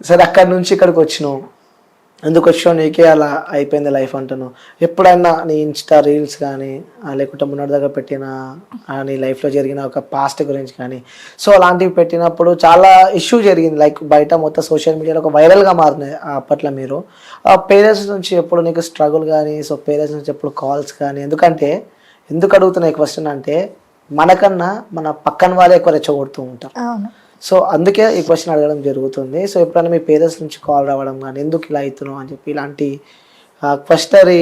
సరే అక్కడి నుంచి ఇక్కడికి వచ్చినావు, ఎందుకు వచ్చావు, నీకే అలా అయిపోయింది లైఫ్ అంటున్నావు. ఎప్పుడైనా నీ ఇన్స్టా రీల్స్ కానీ లేకుంటే మొన్నటి దగ్గర పెట్టిన నీ లైఫ్లో జరిగిన ఒక పాస్ట్ గురించి కానీ సో అలాంటివి పెట్టినప్పుడు చాలా ఇష్యూ జరిగింది, లైక్ బయట మొత్తం సోషల్ మీడియాలో ఒక వైరల్గా మారినాయి అప్పట్లో. మీరు పేరెంట్స్ నుంచి ఎప్పుడు నీకు స్ట్రగుల్ కానీ, సో పేరెంట్స్ నుంచి ఎప్పుడు కాల్స్ కానీ, ఎందుకు అడుగుతున్నాయి క్వశ్చన్ అంటే మనకన్నా మన పక్కన వాళ్ళే ఎక్కువ రెచ్చగొడుతూ ఉంటారు. సో అందుకే ఈ క్వశ్చన్ అడగడం జరుగుతుంది. సో ఎప్పుడైనా మీ పేరెంట్స్ నుంచి కాల్ రావడం కానీ ఎందుకు ఇలా అవుతున్నావు అని చెప్పి ఇలాంటి క్వశ్చనరీ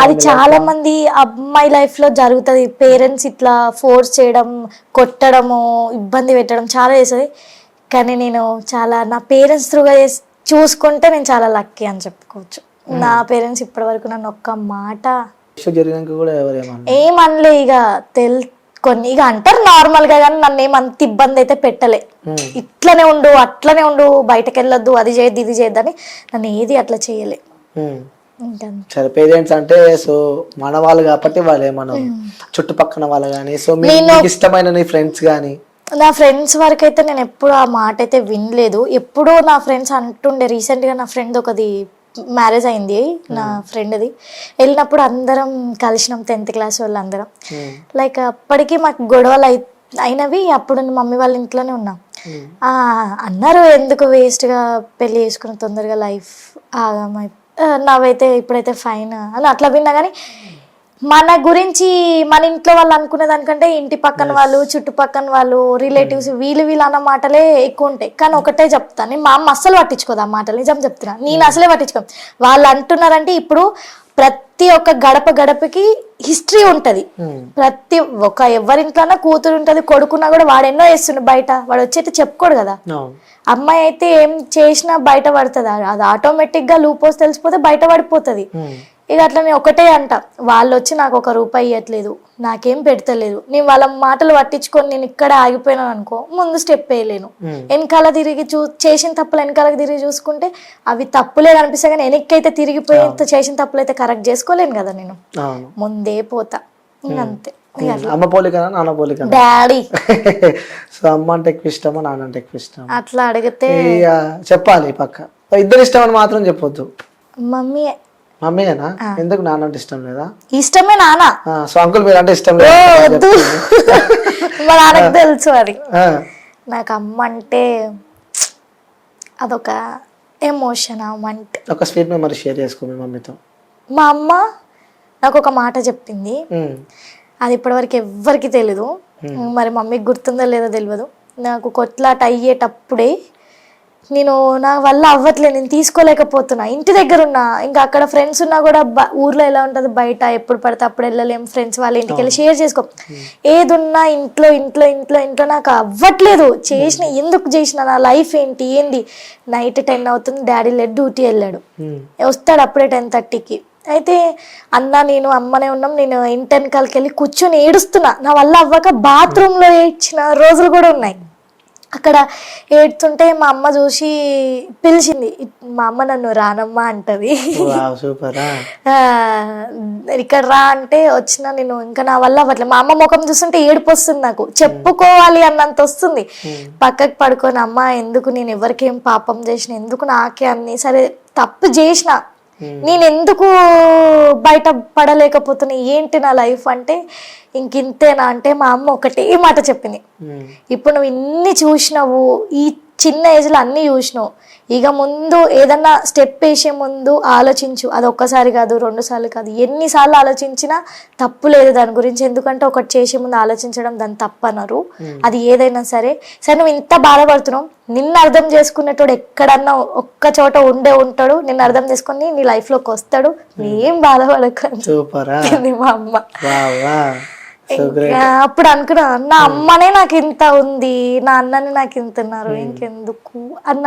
అది చాలా మంది అమ్మాయి లైఫ్ లో జరుగుతుంది. పేరెంట్స్ ఇట్లా ఫోర్స్ చేయడం, కొట్టడము, ఇబ్బంది పెట్టడం చాలా చేస్తుంది. కానీ నేను చాలా నా పేరెంట్స్ త్రూగా చూసుకుంటే నేను చాలా లక్కీ అని చెప్పుకోవచ్చు. నా పేరెంట్స్ ఇప్పటి వరకు నన్ను ఒక్క మాట జరిగినాక కూడా ఏమనలే. కొన్ని ఇక అంటారు నార్మల్ గా, కానీ నన్ను ఏమంత ఇబ్బంది అయితే పెట్టలే. ఇట్లనే ఉండు, అట్లనే ఉండు, బయటకు వెళ్ళొద్దు, అది చేయద్దు, ఇది చేయద్దని నన్ను ఏది అట్లా చేయలే. సరే పేరెంట్స్ అంటే సో మన వాళ్ళు కాబట్టి వాళ్ళే మనం చుట్టుపక్కల వాళ్ళు కానీ, సో మీకు ఇష్టమైన నీ ఫ్రెండ్స్ కానీ? నా ఫ్రెండ్స్ వరకు అయితే నేను ఎప్పుడు ఆ మాట అయితే వినలేదు. ఎప్పుడో నా ఫ్రెండ్స్ అంటుండే, రీసెంట్ గా నా ఫ్రెండ్ ఒకది మ్యారేజ్ అయింది, నా ఫ్రెండ్ది. వెళ్ళినప్పుడు అందరం కలిసినాం 10th క్లాస్ వాళ్ళు అందరం. లైక్ అప్పటికి మాకు గొడవలు అయినవి. అప్పుడు మమ్మీ వాళ్ళ ఇంట్లోనే ఉన్నాం. అన్నారు ఎందుకు వేస్ట్గా పెళ్లి చేసుకుని తొందరగా లైఫ్ నావైతే ఇప్పుడైతే ఫైన్ అని అట్లా విన్నా. కానీ మన గురించి మన ఇంట్లో వాళ్ళు అనుకునే దానికంటే ఇంటి పక్కన వాళ్ళు, చుట్టుపక్కన వాళ్ళు, రిలేటివ్స్ వీళ్ళు అన్న మాటలే ఎక్కువ ఉంటాయి. కానీ ఒకటే చెప్తాను, మా అమ్మ అస్సలు పట్టించుకోదు ఆ మాటలు. నిజం చెప్తున్నా, నేను అసలే పట్టించుకోను. వాళ్ళు అంటున్నారంటే ఇప్పుడు ప్రతి ఒక్క గడపకి హిస్టరీ ఉంటది. ప్రతి ఒక్క ఎవరింట్లోనా కూతురు ఉంటది, కొడుకున్నా కూడా వాడు ఎన్నో చేస్తుండే బయట, వాడు వచ్చి చెప్పుకోడు కదా. అమ్మాయి అయితే ఏం చేసినా బయట పడుతుంది, అది ఆటోమేటిక్ గా లూపోస్ తెలిసిపోతే బయట పడిపోతుంది. ఇక అట్లా నేను ఒకటే అంట, వాళ్ళు వచ్చి నాకు ₹1 ఇవ్వట్లేదు, నాకేం పెడతలేదు, నేను వాళ్ళ మాటలు పట్టించుకొని నేను ఇక్కడ ఆగిపోయినాను అనుకో, ముందు స్టెప్ వేయలేను. వెనకాల తిరిగి చేసిన తప్పులు వెనకాలకి తిరిగి చూసుకుంటే అవి తప్పులే కనిపిస్తాయి. కానీ వెనక్కైతే తిరిగిపోయి చేసిన తప్పులు అయితే కరెక్ట్ చేసుకోలేను కదా, నేను ముందే పోతా. అంతే. అమ్మ పోలికనా నాన్న పోలికనా? డాడీ. సో అమ్మ అంటే ఎక్కువ ఇష్టమా నాన్న అంటే ఎక్కువ ఇష్టం? అట్లా అడిగితే చెప్పాలి పక్క, ఇద్దరు ఇష్టం అని మాత్రం చెప్పొద్దు. మమ్మీ. మమ్మీనా? ఎందుకు నాన్న అంటే ఇష్టం లేదా? ఇష్టమే నాన్న. సో అంకుల్ మీరు అంటే ఇష్టం లేదు? మా నాన్నకు తెలుసు అది. నాకు అమ్మ అంటే అదొక ఎమోషన్. అమ్మ అంటే ఒక స్వీట్ మెమరీ షేర్ చేసుకో మీ మమ్మీతో. మా అమ్మ నాకు ఒక మాట చెప్పింది, అది ఇప్పటివరకు ఎవ్వరికి తెలీదు. మరి మమ్మీకి గుర్తుందో లేదో తెలియదు. నాకు కొట్లాట అయ్యేటప్పుడే నేను నా వల్ల అవ్వట్లేదు, నేను తీసుకోలేకపోతున్నా, ఇంటి దగ్గర ఉన్నా, ఇంకా అక్కడ ఫ్రెండ్స్ ఉన్నా కూడా ఊర్లో ఎలా ఉంటుంది బయట ఎప్పుడు పడితే అప్పుడు వెళ్ళలేం, ఫ్రెండ్స్ వాళ్ళ ఇంటికి వెళ్ళి షేర్ చేసుకో, ఏదున్నా ఇంట్లో ఇంట్లో ఇంట్లో ఇంట్లో నాకు అవ్వట్లేదు. ఎందుకు చేసిన, నా లైఫ్ ఏంది. నైట్ 10 అవుతుంది, డాడీ డ్యూటీ వెళ్ళాడు, వస్తాడు అప్పుడే 10:30కి. అయితే నేను అమ్మనే ఉన్నాం. నేను ఇంటి వెనకాలకి వెళ్ళి కూర్చొని ఏడుస్తున్నా, నా వల్ల అవ్వక బాత్రూంలో ఏడ్చిన రోజులు కూడా ఉన్నాయి. అక్కడ ఏడుతుంటే మా అమ్మ చూసి పిలిచింది. మా అమ్మ నన్ను రానమ్మా అంటది, ఇక్కడ రా అంటే వచ్చిన. నేను ఇంకా నా వల్ల అవ్వట్లేదు. మా అమ్మ ముఖం చూస్తుంటే ఏడుపు వస్తుంది, నాకు చెప్పుకోవాలి అన్నంత వస్తుంది. పక్కకు పడుకొని, అమ్మ ఎందుకు, నేను ఎవరికేం పాపం చేసిన, ఎందుకు నాకే అన్ని, సరే తప్పు చేసిన, నేను ఎందుకు బయట పడలేకపోతున్నా, ఏంటి నా లైఫ్ అంటే ఇంకింతేనా అంటే మా అమ్మ ఒకటే మాట చెప్పింది, ఇప్పుడు నువ్వు ఇన్ని చూసినావు, ఈ చిన్న ఏజ్లో అన్ని చూసినావు, ఇక ముందు ఏదన్నా స్టెప్ వేసే ముందు ఆలోచించు. అది ఒక్కసారి కాదు, 2 సార్లు కాదు, ఎన్నిసార్లు ఆలోచించినా తప్పు లేదు దాని గురించి. ఎందుకంటే ఒకటి చేసే ముందు ఆలోచించడం దాన్ని తప్పనరు. అది ఏదైనా సరే నువ్వు ఇంత బాధపడుతున్నావు, నిన్ను అర్థం చేసుకునేటోడు ఎక్కడన్నా ఒక్క చోట ఉంటాడు, నిన్ను అర్థం చేసుకుని నీ లైఫ్ లోకి వస్తాడు, ఏం బాధపడకండి మా అమ్మ. అప్పుడు అనుకున్నా, నా అమ్మనే నాకు ఇంత ఉంది, నా అన్ననే నాకు ఇంత ఉన్నారు, ఇంకెందుకు అన్న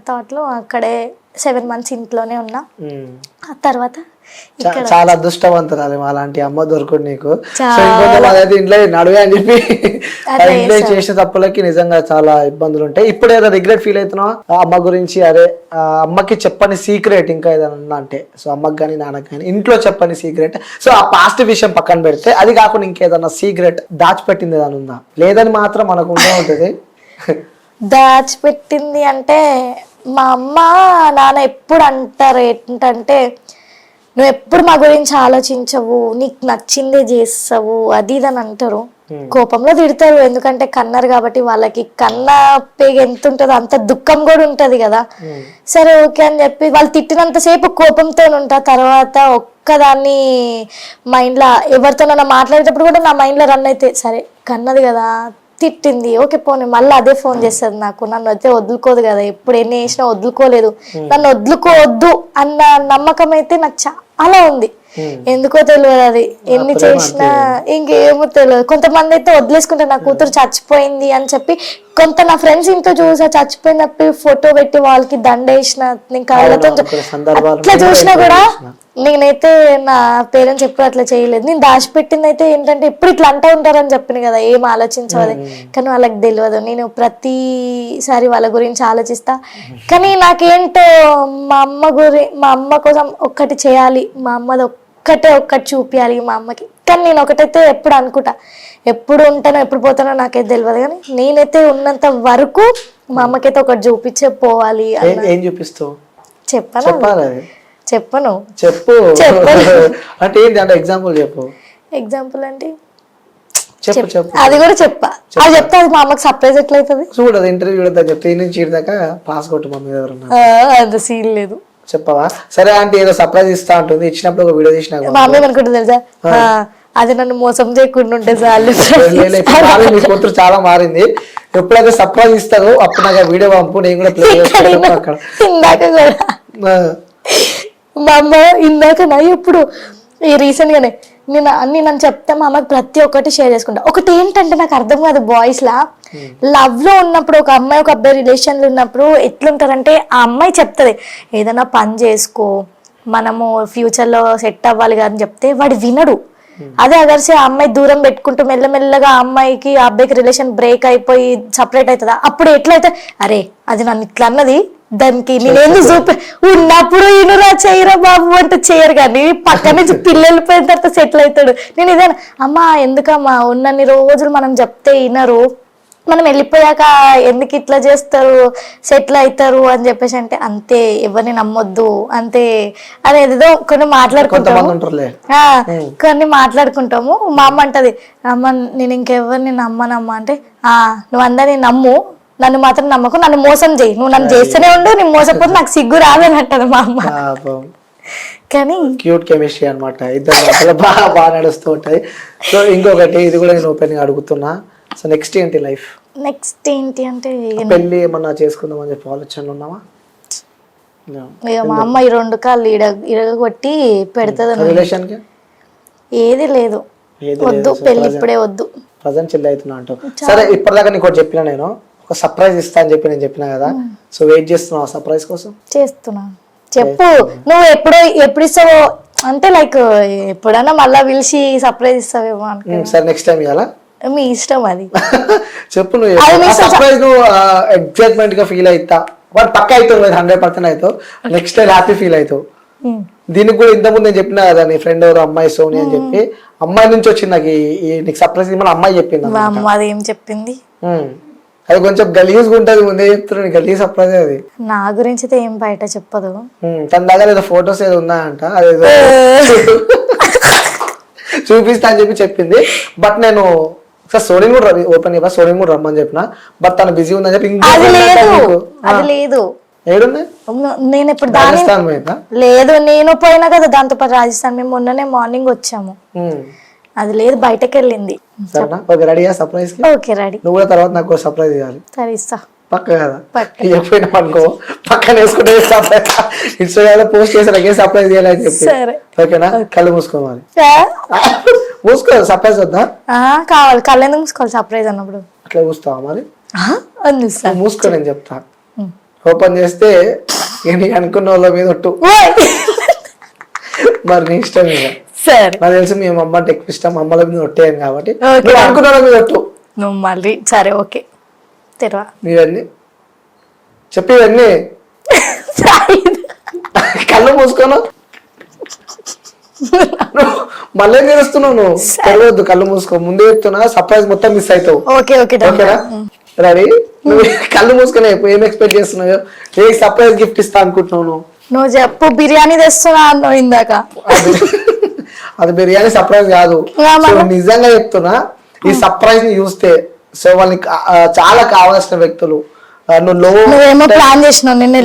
థాట్ లో అక్కడే 7 months ఇంట్లోనే ఉన్నా. ఆ తర్వాత చాలా అదృష్టవంతురాలు అలాంటి అమ్మ దొరకదు నీకు. ఇంట్లో నడువే అని చెప్పి ఇంట్లో చేసిన తప్పులకి నిజంగా చాలా ఇబ్బందులు ఉంటాయి. ఇప్పుడు ఏదో రిగ్రెట్ ఫీల్ అవుతున్నావా అమ్మ గురించి? అరే అమ్మకి చెప్పని సీక్రెట్ ఇంకా ఏదన్నా అంటే, సో అమ్మకి కానీ నాన్నకి కానీ ఇంట్లో చెప్పని సీక్రెట్, సో ఆ పాస్ట్ విషయం పక్కన పెడితే అది కాకుండా ఇంకేదన్నా సీక్రెట్ దాచిపెట్టింది ఏదైనా ఉందా? లేదని మాత్రం మనకు ఉండే ఉంటుంది. దాచిపెట్టింది అంటే మా అమ్మ నాన్న ఎప్పుడు అంటారు ఏంటంటే, నువ్వు ఎప్పుడు మా గురించి ఆలోచించవు, నీకు నచ్చిందే చేస్తావు, అది ఇది అని అంటారు. కోపంలో తిడతారు, ఎందుకంటే కన్నారు కాబట్టి వాళ్ళకి కన్న పేగ ఎంత ఉంటుందో అంత దుఃఖం కూడా ఉంటది కదా. సరే ఓకే అని చెప్పి వాళ్ళు తిట్టినంతసేపు కోపంతో ఉంటా, తర్వాత ఒక్కదాన్ని మైండ్లో ఎవరితోనైనా మాట్లాడేటప్పుడు కూడా నా మైండ్లో రన్ అయితే, సరే కన్నది కదా, తిట్టింది, ఓకే పోనీ, మళ్ళీ అదే ఫోన్ చేస్తుంది నాకు, నన్ను అయితే వదులుకోదు కదా, ఎప్పుడు ఎన్ని చేసినా వదులుకోలేదు, నన్ను వదులుకోవద్దు అన్న నమ్మకం అయితే నాకు చాలా ఉంది. ఎందుకో తెలియదు, అది ఎన్ని చేసినా ఇంకేమో తెలియదు. కొంతమంది అయితే వదిలేసుకుంటారు, నా కూతురు చచ్చిపోయింది అని చెప్పి. కొంత నా ఫ్రెండ్స్ ఇంట్లో చూసా, చచ్చిపోయినప్పుడు ఫోటో పెట్టి వాళ్ళకి దండేసిన, నేను కళ్ళతో అట్లా చూసినా కూడా నేనైతే నా పేరెంట్స్ ఎప్పుడు అట్లా చేయలేదు. నేను దాచిపెట్టింది అయితే ఏంటంటే ఎప్పుడు ఇట్లా అంటూ ఉంటారని చెప్పిన కదా, ఏం ఆలోచించవది, కానీ వాళ్ళకి తెలియదు. నేను ప్రతిసారి వాళ్ళ గురించి ఆలోచిస్తా. కానీ నాకేంటో మా అమ్మ కోసం ఒక్కటి చేయాలి, మా అమ్మది ఒక్కటి చూపించాలి మా అమ్మకి. కానీ నేను ఒకటైతే ఎప్పుడు అనుకుంటా, ఎప్పుడు ఉంటానో ఎప్పుడు పోతానో నాకైతే తెలియదు, కానీ నేనైతే ఉన్నంత వరకు మా అమ్మకైతే ఒకటి చూపించే పోవాలి. ఏం చూపిస్తావు? చెప్పను. చెప్పు అంటే ఏంటి అంటే ఎగ్జాంపుల్ చెప్పు. ఎగ్జాంపుల్ అంటే చెప్పు అది కూడా చెప్పా, అది చెప్తే అది మా అమ్మకి సర్ప్రైజ్ ఎట్లయితుంది చూడదు. ఇంటర్వ్యూ చెప్తే ఈ నుంచి దాకా పాస్ కొట్టు మమ్మీ ఎవరన్నా, అంత సీన్ లేదు. చెప్పవా? సరే అంటే ఏదో సర్ప్రైజ్ ఇస్తా ఉంటుంది, ఇచ్చినప్పుడు ఒక వీడియో తీసినా మా అమ్మ అనుకుంటుంది తెలుసా, అది నన్ను మోసం చేయకుండా ఉంటే చాలు. మీ కూతురు చాలా మారింది, ఎప్పుడైతే సర్ప్రైజ్ ఇస్తారో అప్పుడు నాకు వీడియో పంపు, నేను కూడా ప్లే చేస్తాను అక్కడ. ఇందాక కూడా మా అమ్మ ఇందాక నా ఎప్పుడు ఈ రీసెంట్ గానే నేను అన్ని నన్ను చెప్తే మా అమ్మకి ప్రతి ఒక్కటి షేర్ చేసుకుంటా. ఒకటి ఏంటంటే నాకు అర్థం కాదు, బాయ్స్ లా లవ్ లో ఉన్నప్పుడు ఒక అమ్మాయి ఒక అబ్బాయి రిలేషన్ లో ఉన్నప్పుడు ఎట్లుంటారంటే, ఆ అమ్మాయి చెప్తుంది ఏదైనా పని చేసుకో, మనము ఫ్యూచర్ లో సెట్ అవ్వాలి అని చెప్తే వాడు వినడు. అదే అగర్సే ఆ అమ్మాయి దూరం పెట్టుకుంటూ మెల్లమెల్లగా ఆ అమ్మాయికి ఆ అబ్బాయికి రిలేషన్ బ్రేక్ అయిపోయి సపరేట్ అవుతుందా, అప్పుడు ఎట్లయితే అరే అది నన్ను ఇట్లా అన్నది, దానికి నేనేంది ఉన్నప్పుడు ఇనురా చేయరా బాబు అంటే చేయరు, కానీ పక్క నుంచి పిల్లలు పోయిన తర్వాత సెటిల్ అవుతాడు. నేను ఇదే అమ్మా ఎందుకమ్మా ఉన్నన్ని రోజులు మనం చెప్తే వినరు, మనం వెళ్ళిపోయాక ఎందుకు ఇట్లా చేస్తారు, సెటిల్ అవుతారు అని చెప్పేసి అంటే, అంతే ఎవరిని నమ్మొద్దు అంతే అనేదో కొన్ని మాట్లాడుకుంటాము. మా అమ్మ అంటది, అమ్మ నేను ఇంకెవరిని నమ్మనమ్మా అంటే, నువ్వు అందరినీ నమ్ము, నన్ను మాత్రం నమ్మకు, నన్ను మోసం చేయి, నువ్వు నన్ను చేస్తూనే ఉండు, నేను మోసపోతే నాకు సిగ్గు రాదని అంటది మా అమ్మ. కానీ క్యూట్ కెమిస్ట్రీ అనమాట, ఇద్దరు బాగా నడుస్తూ ఉంటాయి. సో ఇంకొకటి ఇది కూడా నేను ఓపెన్ గా అడుగుతున్నా, సో నెక్స్ట్ ఏంటి లైఫ్? నెక్స్ట్ ఏంటి అంటే పెళ్లి ఏమన్నా చేసుకుందాం అని చెప్పి ఆలోచనలు ఉన్నావా? ఇక మా అమ్మ ఈ 2 కాళ్ళు ఇరగొట్టి పెడుతుంది. రిలేషన్ కి ఏది లేదు, వద్దు పెళ్లి ఇప్పుడే వద్దు, ప్రజెంట్ చెల్లి అవుతున్నా అంటావు. సరే ఇప్పటిదాకా నీకు ఒకటి చెప్పినా, నేను ఒక సర్ప్రైజ్ ఇస్తా అని చెప్పి నేను చెప్పినా కదా, సో వెయిట్ చేస్తున్నావు సర్ప్రైజ్ కోసం? చేస్తున్నా. చెప్పు నువ్వు ఎప్పుడు ఇస్తావో అంటే, లైక్ ఎప్పుడైనా మళ్ళా పిలిచి సర్ప్రైజ్ ఇస్తావేమో అనుకో. సరే నెక్స్ట్ టైం ఇవ్వాలా? మీ ఇష్టం అది. చెప్పు నువ్వు సర్ప్రైజ్ నువ్వు ఎక్సైట్మెంట్ గా ఫీల్ అవుతా, వాడు పక్క అవుతావు 100% అవుతావు, నెక్స్ట్ టైం హ్యాపీ ఫీల్ అవుతావు. దీనికి కూడా ఇంతకుముందు నేను చెప్పినా కదా, నీ ఫ్రెండ్ ఎవరు అమ్మాయి సోని అని చెప్పి, అమ్మాయి నుంచి వచ్చింది నాకు నీకు సర్ప్రైజ్ మన అమ్మాయి చెప్పింది. అది ఏం చెప్పింది? అది కొంచెం గలీజ్ గా ఉంటది, ముందే చెప్తున్నాను గలీజ్ సర్ప్రైజ్ అది. నా గురించి అయితే ఏం బయట చెప్పదు. తన దగ్గర ఏదో ఫొటోస్ ఏదో ఉన్నాయంట, అదేదో చూపిస్తా అని చెప్పి చెప్పింది. బట్ నేను సోనీ కూడా ఓపెన్ చెప్పా, సోనీ కూడా రమ్మని చెప్పిన, బట్ తను బిజీ ఉందని చెప్పి నేను ఇప్పుడు లేదు, నేను పోయినా కదా దాంతో పాటు రాజస్థాన్. మేము మొన్ననే మార్నింగ్ వచ్చాము, అది లేదు బయటకు వెళ్ళింది. రెడీయా సర్ప్రైజ్? Okay ready. నువ్వు కూడా తర్వాత నాకు సర్ప్రైజ్ ఇవ్వాలి. సరే ఇస్తా పక్క కదా, ఎప్పుడైనా అనుకో పక్కన వేసుకుంటే ఇన్స్టాగ్రామ్ పోస్ట్ చేసి నాకే సర్ప్రైజ్ చేయాలని చెప్పి, ఓకేనా? కళ్ళు మూసుకోవాలి, మూసుకో. సర్ప్రైజ్ వద్దా? కావాలి. కళ్ళు ఎందుకు మూసుకోవాలి సర్ప్రైజ్ అన్నప్పుడు? అట్లా చూస్తావా మరి? మూసుకో, నేను చెప్తా. ఓపెన్ చేస్తే అనుకున్న వాళ్ళ మీద ఒట్టు, మరి నీ ఇష్టం మీద. నాకు తెలుసు మీ అమ్మ అంటే ఎక్కువ ఇష్టం, అమ్మల మీద ఒట్టేయను కాబట్టి అనుకున్న వాళ్ళ మీద ఒట్టు నువ్వు మళ్ళీ. సరే ఓకే తెరవా నీవన్నీ చెప్పి, ఇవన్నీ కళ్ళు మూసుకోను, మళ్ళీ తెలుస్తున్నావు నువ్వు. తెలియద్దు, కళ్ళు మూసుకో. ముందే చెప్తున్నా సర్ప్రైజ్ మొత్తం మిస్ అవుతావు. ఓకేనా? రెడీ నువ్వు కళ్ళు మూసుకునే ఏం ఎక్స్పెక్ట్ చేస్తున్నావు? ఏ సర్ప్రైజ్ గిఫ్ట్ ఇస్తా అనుకుంటున్నావు నువ్వు? నువ్వు చెప్పు, బిర్యానీ తెస్తున్నా అన్నావు ఇందాక. అది బిర్యానీ సర్ప్రైజ్ కాదు. సో నిజంగా చెప్తున్నా, ఈ సర్ప్రైజ్ ని చూస్తే సో వాళ్ళకి చాలా కావాల్సిన వ్యక్తులు, నువ్వేమో ప్లాన్ చేసినావు నిన్న.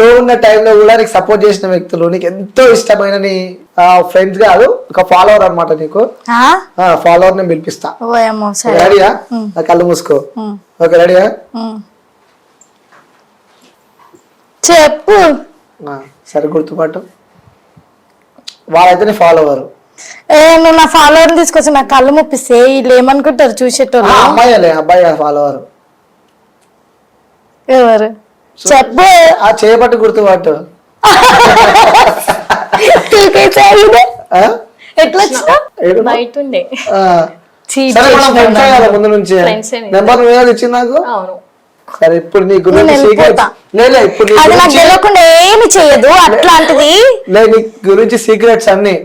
లో ఉన్న టైంలో కూడా నీకు సపోర్ట్ చేసిన వ్యక్తులు, నీకు ఎంతో ఇష్టమైన నీ ఫ్రెండ్స్ కాదు, ఒక ఫాలోవర్ అన్నమాట. నీకు ఫాలోవర్ నేను పిలిపిస్తా. రెడీయా? కళ్ళు మూసుకో. ఓకే రెడీయా? చెప్పు. సరే గుర్తుపట్టు. వాళ్ళైతే నీ ఫాలోవర్. నువ్వు నా ఫాలోవర్ తీసుకొచ్చి నా కళ్ళు ముప్పిస్తే వీళ్ళు ఏమనుకుంటారు చూసేటోళ్ళు? అబ్బాయి ఫాలోవర్ ఎవరు చెప్పు. ఆ చేయబట్టి గుర్తుపట్టు. ఎట్లా బయట ఉండే ముందు నుంచి నెంబర్ నువ్వే ఇచ్చింది నాకు. సరే ఇప్పుడు నీ గురించి సీక్రెట్స్ ఇప్పుడు అది నాకు తెలియకుండా ఏమి చేయదు అట్లాంటిది. నీ గురించి సీక్రెట్స్ అన్ని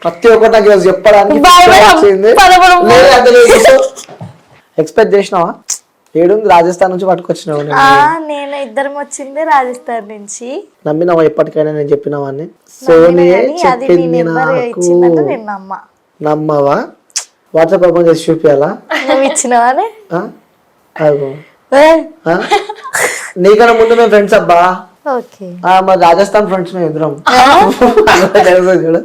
ప్రతి ఒక్కటి నాకు ఈరోజు చెప్పడానికి ఎక్స్పెక్ట్ చేసినావా? ఏడుంది రాజస్థాన్ నుంచి పట్టుకొచ్చినావు. నేను ఇద్దరం వచ్చింది రాజస్థాన్ నుంచి. నమ్మినావా ఎప్పటికైనా నేను చెప్పినావాన్ని? సోనియే చెప్పింది నాకు. నమ్మవా? వాట్సాప్ ఓపెన్ చేసి చూపియాలా? నువ్వు ఇచ్చినవానే? నీకన్నా ముందు మేము ఫ్రెండ్స్ అబ్బా. ఓకే మరి రాజస్థాన్ ఫ్రెండ్స్ మేము ఇద్దరం చూడు.